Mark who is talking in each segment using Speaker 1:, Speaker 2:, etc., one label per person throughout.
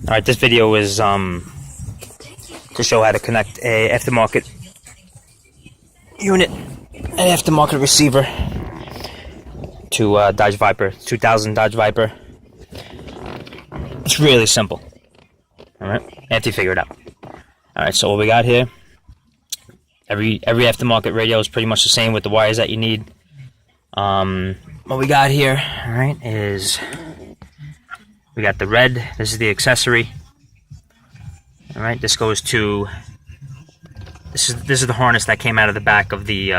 Speaker 1: Alright, this video is to show how to connect a aftermarket unit, an aftermarket receiver to Dodge Viper, 2000 Dodge Viper. It's really simple. Alright, after you figure it out. Alright, so what we got here, every aftermarket radio is pretty much the same with the wires that you need. What we got here, alright, is we got the red. This is the accessory. All right, this goes to this is the harness that came out of the back of the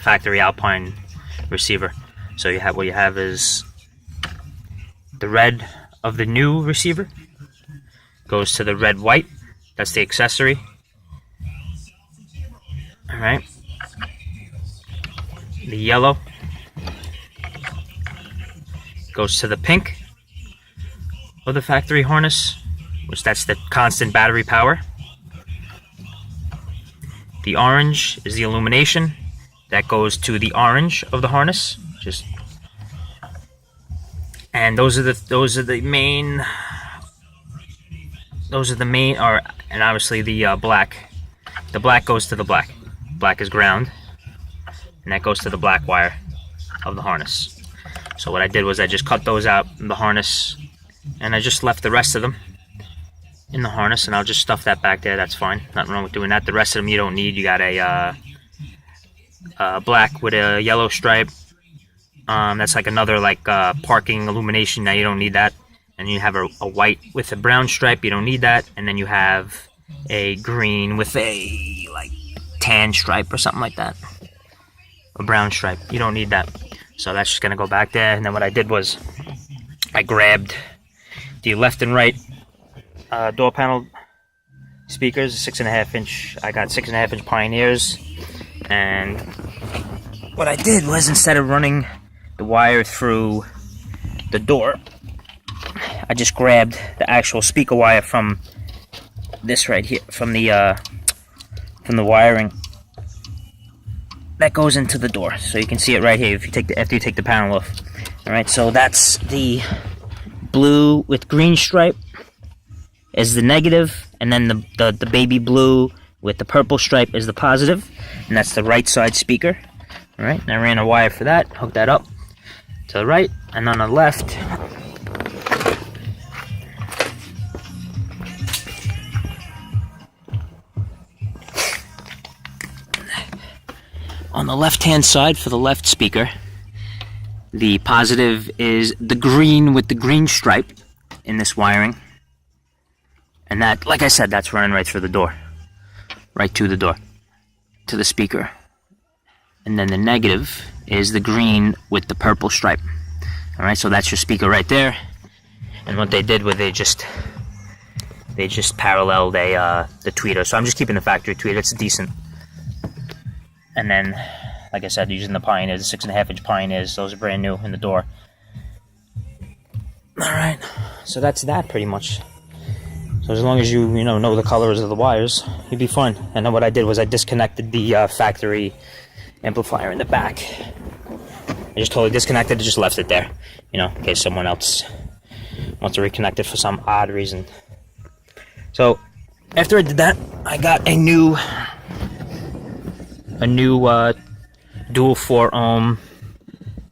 Speaker 1: factory Alpine receiver. So you have what you have is the red of the new receiver goes to the red white. That's the accessory. All right, the yellow goes to the pink of the factory harness, which that's the constant battery power. The orange is the illumination. That goes to the orange of the harness. And those are the main, and obviously the black. The black goes to the black. Black is ground, and that goes to the black wire of the harness. So what I did was I just cut those out in the harness, and I just left the rest of them in the harness, and I'll just stuff that back there. That's fine, nothing wrong with doing that. The rest of them you don't need. You got a black with a yellow stripe. That's like another parking illumination. Now you don't need that. And you have a white with a brown stripe. You don't need that. And then you have a green with a tan stripe or something like that. A brown stripe. You don't need that. So that's just gonna go back there. And then what I did was I grabbed the left and right door panel speakers, 6.5 inch. I got 6.5 inch Pioneers, and what I did was, instead of running the wire through the door, I just grabbed the actual speaker wire from this right here, from the wiring that goes into the door. So you can see it right here if you after you take the panel off. All right, so that's the blue with green stripe is the negative, and then the baby blue with the purple stripe is the positive, and that's the right side speaker. All right, and I ran a wire for that, hooked that up to the right, and on the left, on the left-hand side for the left speaker, the positive is the green with the green stripe in this wiring. And that, like I said, that's running right through the door. Right to the door. To the speaker. And then the negative is the green with the purple stripe. Alright, so that's your speaker right there. And what they did was they just paralleled the tweeter. So I'm just keeping the factory tweeter. It's decent. And then, like I said, using the Pioneers, the 6.5 inch Pioneers. Those are brand new in the door. Alright, so that's that pretty much. So as long as you know the colors of the wires, you'd be fine. And then what I did was I disconnected the factory amplifier in the back. I just totally disconnected it, just left it there, in case someone else wants to reconnect it for some odd reason. So after I did that, I got a new dual 4 ohm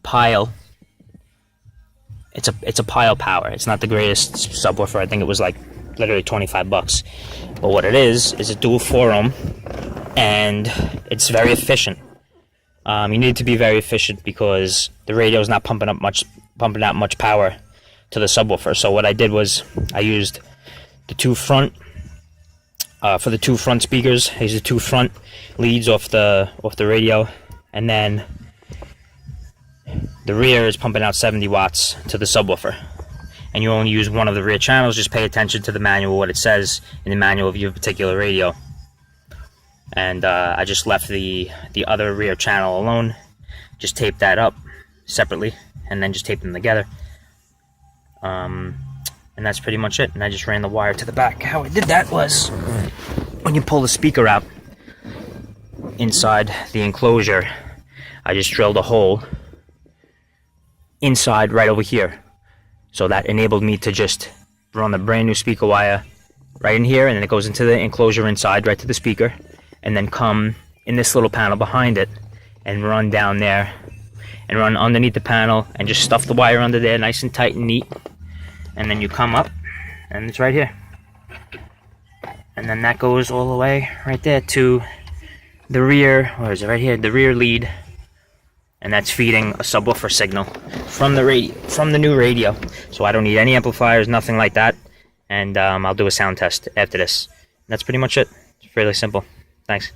Speaker 1: pile. It's a pile power. It's not the greatest subwoofer. I think it was literally $25. But what it is a dual 4 ohm, and it's very efficient. You need to be very efficient because the radio is not pumping out much power to the subwoofer. So what I did was I used the two front for the two front speakers. I used the two front leads off the radio, and then the rear is pumping out 70 watts to the subwoofer. And you only use one of the rear channels. Just pay attention to the manual, what it says in the manual of your particular radio. And I just left the other rear channel alone. Just taped that up separately, and then just taped them together. And that's pretty much it. And I just ran the wire to the back. How I did that was, when you pull the speaker out inside the enclosure, I just drilled a hole inside right over here. So that enabled me to just run the brand new speaker wire right in here, and then it goes into the enclosure inside, right to the speaker, and then come in this little panel behind it and run down there and run underneath the panel and just stuff the wire under there nice and tight and neat. And then you come up and it's right here. And then that goes all the way right there to the rear, where is it, right here, the rear lead. And that's feeding a subwoofer signal from the new radio. So I don't need any amplifiers, nothing like that. And I'll do a sound test after this. That's pretty much it. It's fairly simple. Thanks.